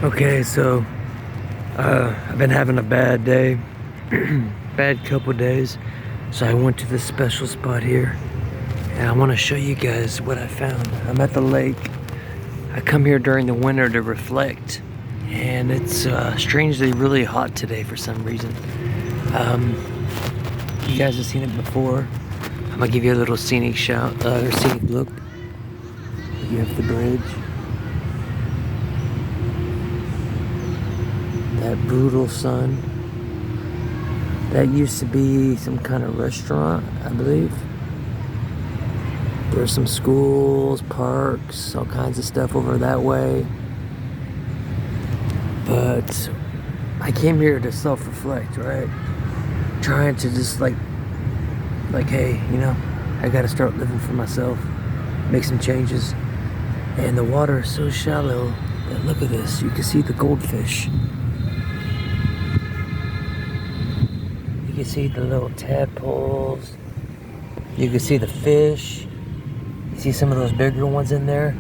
Okay, so I've been having a bad day, bad couple days. So I went to this special spot here, and I want to show you guys what I found. I'm at the lake. I come here during the winter to reflect, and it's strangely really hot today for some reason. You guys have seen it before. I'm gonna give you a little scenic scenic look. You have the bridge. That brutal sun. That used to be some kind of restaurant, I believe. There's some schools, parks, all kinds of stuff over that way. But I came here to self-reflect, right? Trying to just like, hey, you know, I gotta start living for myself, make some changes. And the water is so shallow that look at this, you can see the goldfish. You can see the little tadpoles. You can see the fish. You see some of those bigger ones in there.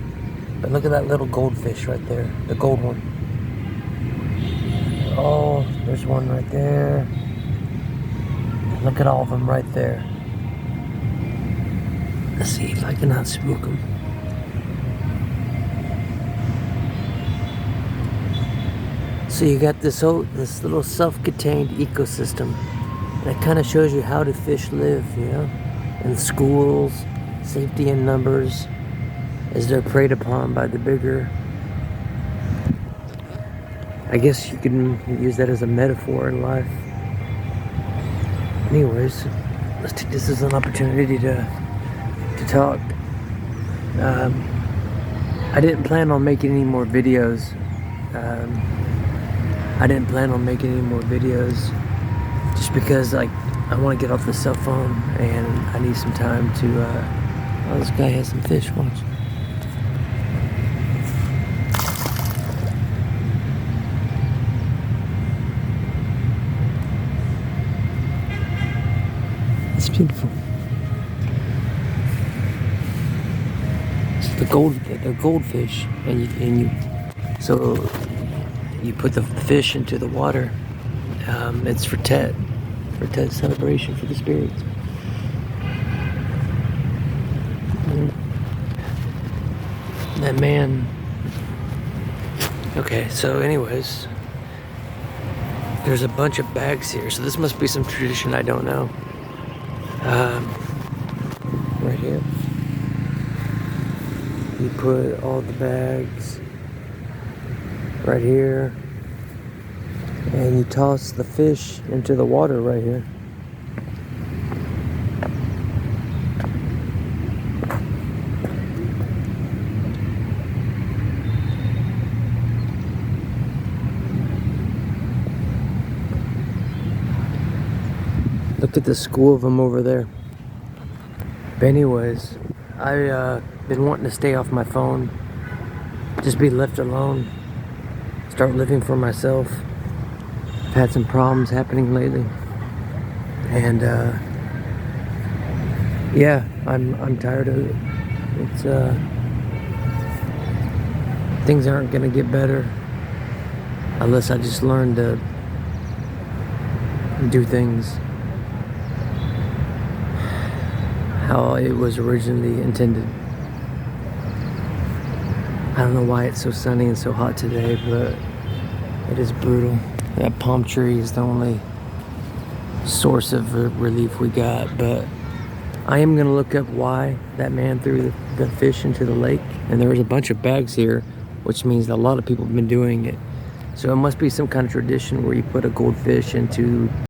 But look at that little goldfish right there, the gold one. Oh, there's one right there. Look at all of them right there. Let's see if I cannot spook them. So you got this little self-contained ecosystem that kind of shows you how do fish live, you know, in schools, safety in numbers, as they're preyed upon by the bigger. I guess you can use that as a metaphor in life. Anyways, let's take this as an opportunity to talk. I didn't plan on making any more videos. Just because like I want to get off the cell phone and I need some time to oh, this guy has some fish. Watch. It's beautiful. It's the goldfish, and you so you put the fish into the water. It's for Tet celebration for the spirits. That man. Okay, so anyways, there's a bunch of bags here, so this must be some tradition I don't know. Right here, you put all the bags right here, and you toss the fish into the water right here. Look at the school of them over there. But anyways, I've been wanting to stay off my phone, just be left alone, start living for myself. I've had some problems happening lately, and yeah, I'm tired of it. It's things aren't gonna get better unless I just learn to do things how it was originally intended. I don't know why it's so sunny and so hot today, but it is brutal. That palm tree is the only source of relief we got, but I am gonna look up why that man threw the fish into the lake. And there was a bunch of bags here, which means a lot of people have been doing it. So it must be some kind of tradition where you put a goldfish into